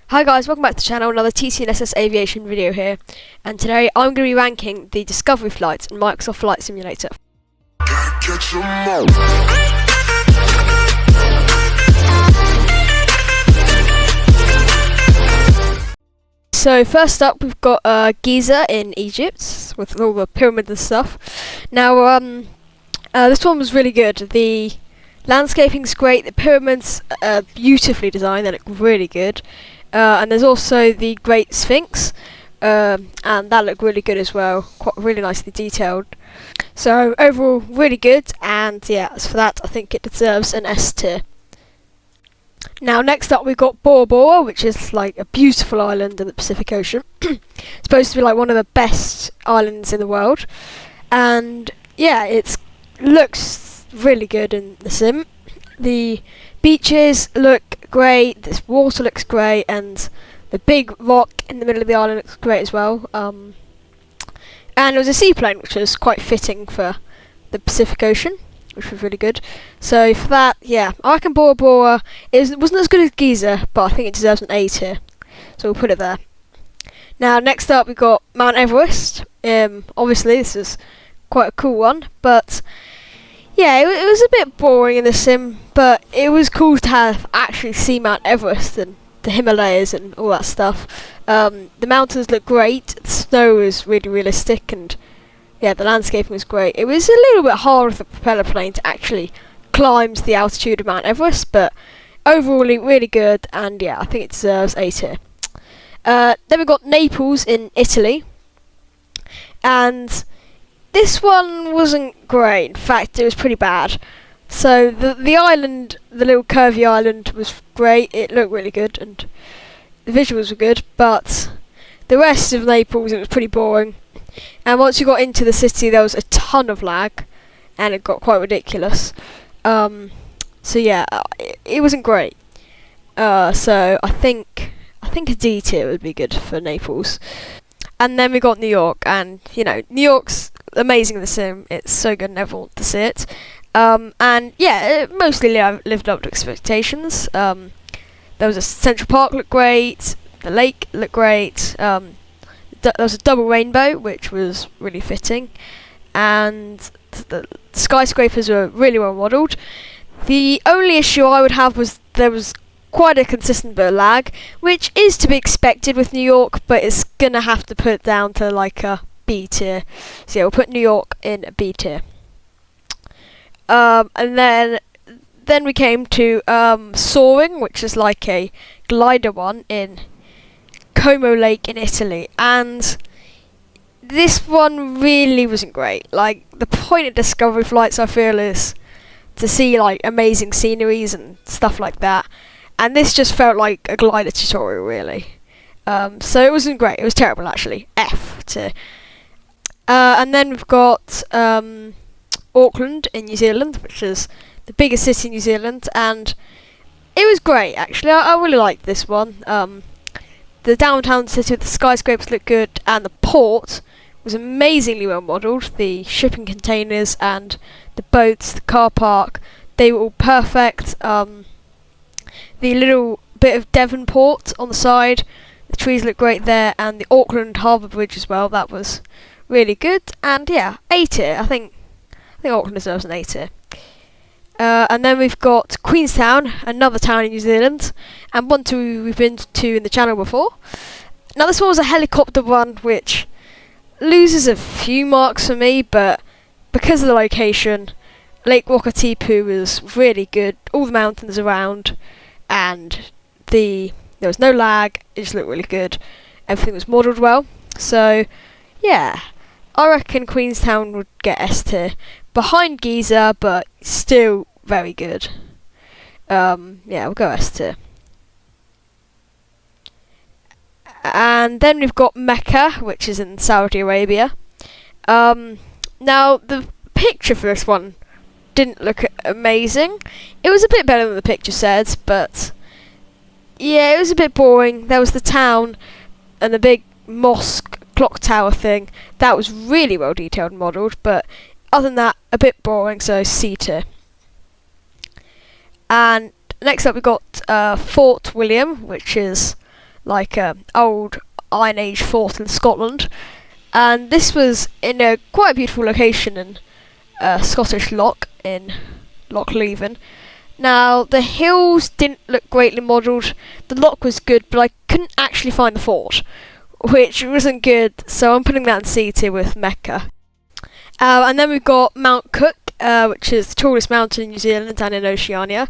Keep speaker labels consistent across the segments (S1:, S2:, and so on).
S1: Hi guys, welcome back to the channel, another TT&SS Aviation video here, and today I'm going to be ranking the Discovery flights in Microsoft Flight Simulator. So first up we've got Giza in Egypt, with all the pyramids and stuff. Now this one was really good. The landscaping's great, the pyramids are beautifully designed, they look really good. And there's also the Great Sphinx, and that looked really good as well, quite really nicely detailed. So overall, really good, and yeah, as for that, I think it deserves an S tier. Now next up we've got Bora Bora, which is like a beautiful island in the Pacific Ocean. Supposed to be like one of the best islands in the world, and yeah, it looks really good in the sim. The beaches look great, this water looks great, and the big rock in the middle of the island looks great as well. And it was a seaplane, which was quite fitting for the Pacific Ocean, which was really good. So for that, yeah, I reckon Bora Bora wasn't as good as Giza, but I think it deserves an A tier, so we'll put it there. Now next up we've got Mount Everest. Obviously this is quite a cool one, but yeah, it was a bit boring in the sim, but it was cool to actually see Mount Everest and the Himalayas and all that stuff. The mountains look great, the snow was really realistic, and yeah, the landscaping was great. It was a little bit hard with the propeller plane to actually climb to the altitude of Mount Everest, but overall really good, and yeah, I think it deserves A tier. Then we've got Naples in Italy, and this one wasn't great. In fact, it was pretty bad. So the island, the little curvy island, was great. It looked really good and the visuals were good, but the rest of Naples, it was pretty boring. And once you got into the city, there was a ton of lag, and it got quite ridiculous. So yeah, it wasn't great. So I think a D tier would be good for Naples. And then we got New York, and you know, New York's amazing in the sim. It's so good and everyone wants to see it. And yeah, it mostly lived up to expectations. There was a Central Park looked great, the lake looked great, there was a double rainbow which was really fitting, and the skyscrapers were really well modelled. The only issue I would have was there was quite a consistent bit of lag, which is to be expected with New York, but it's gonna have to put it down to like a B tier. So yeah, we'll put New York in a B tier. And then we came to Soaring, which is like a glider one in Como Lake in Italy, and this one really wasn't great. Like, the point of Discovery flights, I feel, is to see like amazing sceneries and stuff like that, and this just felt like a glider tutorial really. So it wasn't great, it was terrible actually. F tier. And then we've got Auckland in New Zealand, which is the biggest city in New Zealand, and it was great actually. I really liked this one. The downtown city with the skyscrapers looked good, and the port was amazingly well modelled. The shipping containers and the boats, the car park, they were all perfect. The little bit of Devonport on the side, the trees looked great there, and the Auckland Harbour Bridge as well, that was really good. And yeah, A tier. I think Auckland deserves an A tier. And then we've got Queenstown, another town in New Zealand, and one we've been to in the channel before. Now this one was a helicopter one, which loses a few marks for me, but because of the location, Lake Wakatipu was really good. All the mountains around, and there was no lag. It just looked really good. Everything was modelled well. So yeah, I reckon Queenstown would get S tier, behind Giza, but still very good. Yeah, we'll go S tier. And then we've got Mecca, which is in Saudi Arabia. Now the picture for this one didn't look amazing. It was a bit better than the picture said, but yeah, it was a bit boring. There was the town and the big mosque clock tower thing. That was really well detailed and modelled, but other than that, a bit boring, so C tier. And next up we've got Fort William, which is like a old Iron Age fort in Scotland. And this was in a quite beautiful location in Scottish Loch in Loch Leven. Now, the hills didn't look greatly modelled. The loch was good, but I couldn't actually find the fort, which wasn't good, so I'm putting that in C tier with Mecca. And then we've got Mount Cook, which is the tallest mountain in New Zealand and in Oceania.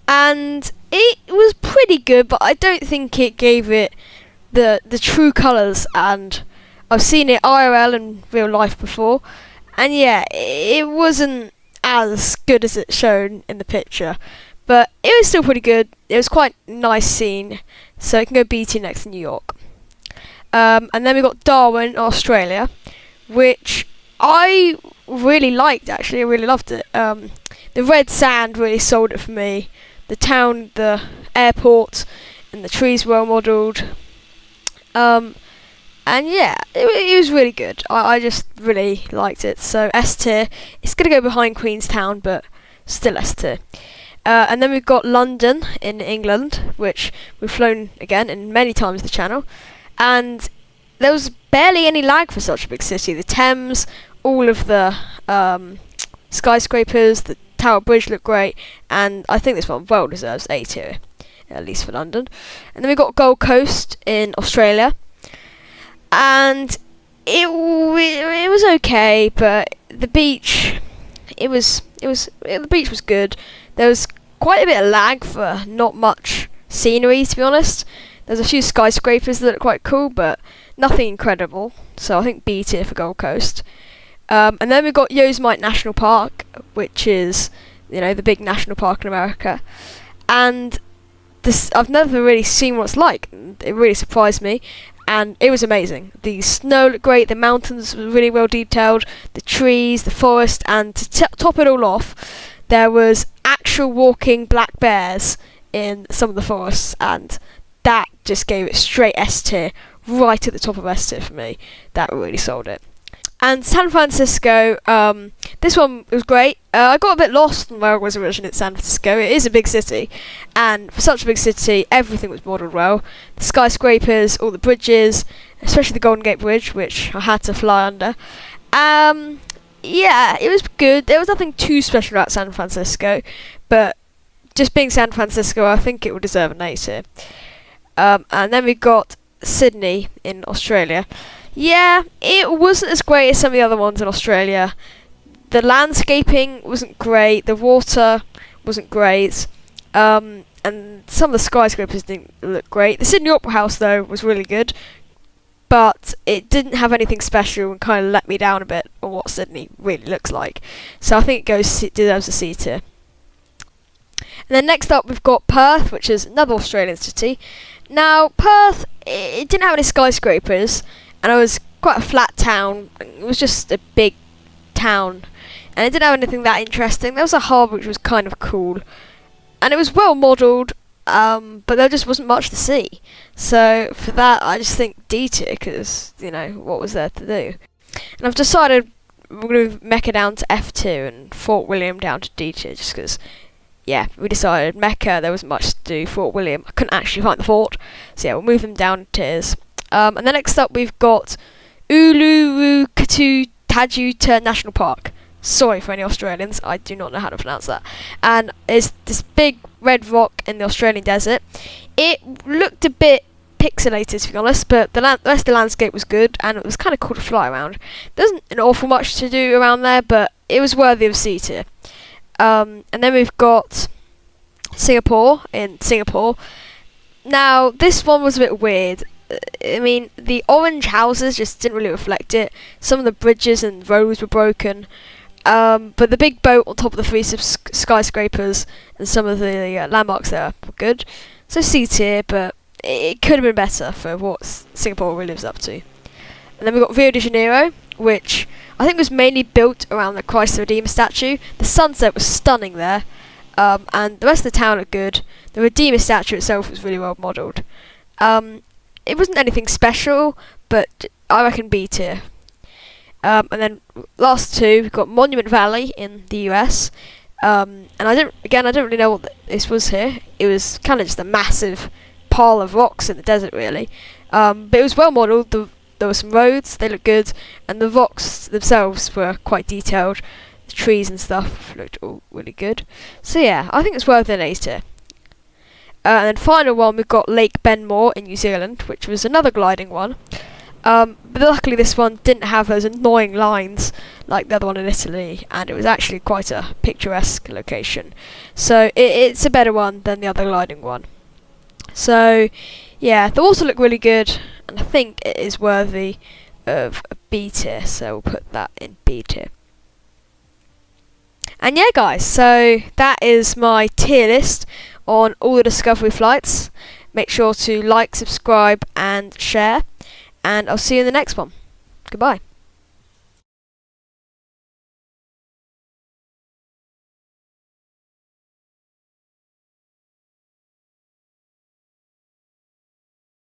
S1: And it was pretty good, but I don't think it gave it the true colours, and I've seen it IRL in real life before, and yeah, it wasn't as good as it's shown in the picture, but it was still pretty good. It was quite a nice scene, so it can go BT next to New York. And then we got Darwin, Australia, which I really liked, actually. I really loved it. The red sand really sold it for me. The town, the airport, and the trees were well modelled. And yeah, it was really good. I just really liked it. So S tier. It's going to go behind Queenstown, but still S tier. And then we've got London in England, which we've flown again in many times the channel. And there was barely any lag for such a big city. The Thames, all of the skyscrapers, the Tower Bridge looked great. And I think this one well deserves A tier, at least for London. And then we've got Gold Coast in Australia. And it was okay, but the beach, the beach was good. There was quite a bit of lag for not much scenery, to be honest. There's a few skyscrapers that look quite cool, but nothing incredible. So I think B tier for Gold Coast. And then we've got Yosemite National Park, which is, the big national park in America. And this, I've never really seen what it's like. It really surprised me. And it was amazing. The snow looked great, the mountains were really well detailed, the trees, the forest, and to top it all off, there was actual walking black bears in some of the forests, and that just gave it straight S tier, right at the top of S tier for me. That really sold it. And San Francisco, this one was great. I got a bit lost in where I was originally at San Francisco. It is a big city, and for such a big city, everything was modelled well. The skyscrapers, all the bridges, especially the Golden Gate Bridge, which I had to fly under. Yeah, it was good. There was nothing too special about San Francisco, but just being San Francisco, I think it would deserve an A tier. And then we got Sydney in Australia. Yeah, it wasn't as great as some of the other ones in Australia. The landscaping wasn't great, the water wasn't great, and some of the skyscrapers didn't look great. The Sydney Opera House, though, was really good, but it didn't have anything special and kind of let me down a bit on what Sydney really looks like. So I think it deserves a C tier. And then next up we've got Perth, which is another Australian city. Now, Perth, it didn't have any skyscrapers, and it was quite a flat town. It was just a big town, and it didn't have anything that interesting. There was a harbour which was kind of cool, and it was well modelled, but there just wasn't much to see. So for that, I just think D tier, because, what was there to do? And I've decided we're going to move Mecca down to F tier and Fort William down to D tier, just because, yeah, we decided Mecca, there wasn't much to do. Fort William, I couldn't actually find the fort, so yeah, we'll move them down tiers. And then next up we've got Uluwatu Tajuta National Park. Sorry for any Australians, I do not know how to pronounce that. And it's this big red rock in the Australian desert. It looked a bit pixelated, to be honest, but the rest of the landscape was good, and it was kind of cool to fly around. There wasn't an awful much to do around there, but it was worthy of C tier. And then we've got Singapore in Singapore. Now, this one was a bit weird. I mean, the orange houses just didn't really reflect it. Some of the bridges and roads were broken. But the big boat on top of the three skyscrapers and some of the landmarks there were good. So C tier, but it could have been better for what Singapore really lives up to. And then we've got Rio de Janeiro, which I think was mainly built around the Christ the Redeemer statue. The sunset was stunning there, and the rest of the town looked good. The Redeemer statue itself was really well modelled. It wasn't anything special, but I reckon B tier. And then last two, we've got Monument Valley in the US. And I don't really know what this was here. It was kind of just a massive pile of rocks in the desert really. But it was well modelled. There were some roads, they looked good, and the rocks themselves were quite detailed. The trees and stuff looked all really good. So yeah, I think it's worth an A tier. And then final one, we've got Lake Benmore in New Zealand, which was another gliding one. But luckily this one didn't have those annoying lines like the other one in Italy, and it was actually quite a picturesque location. So it's a better one than the other gliding one. So yeah, the water looked really good, and I think it is worthy of a B tier, so we'll put that in B tier. And yeah guys, so that is my tier list on all the Discovery flights. Make sure to like, subscribe and share, and I'll see you in the next one. Goodbye.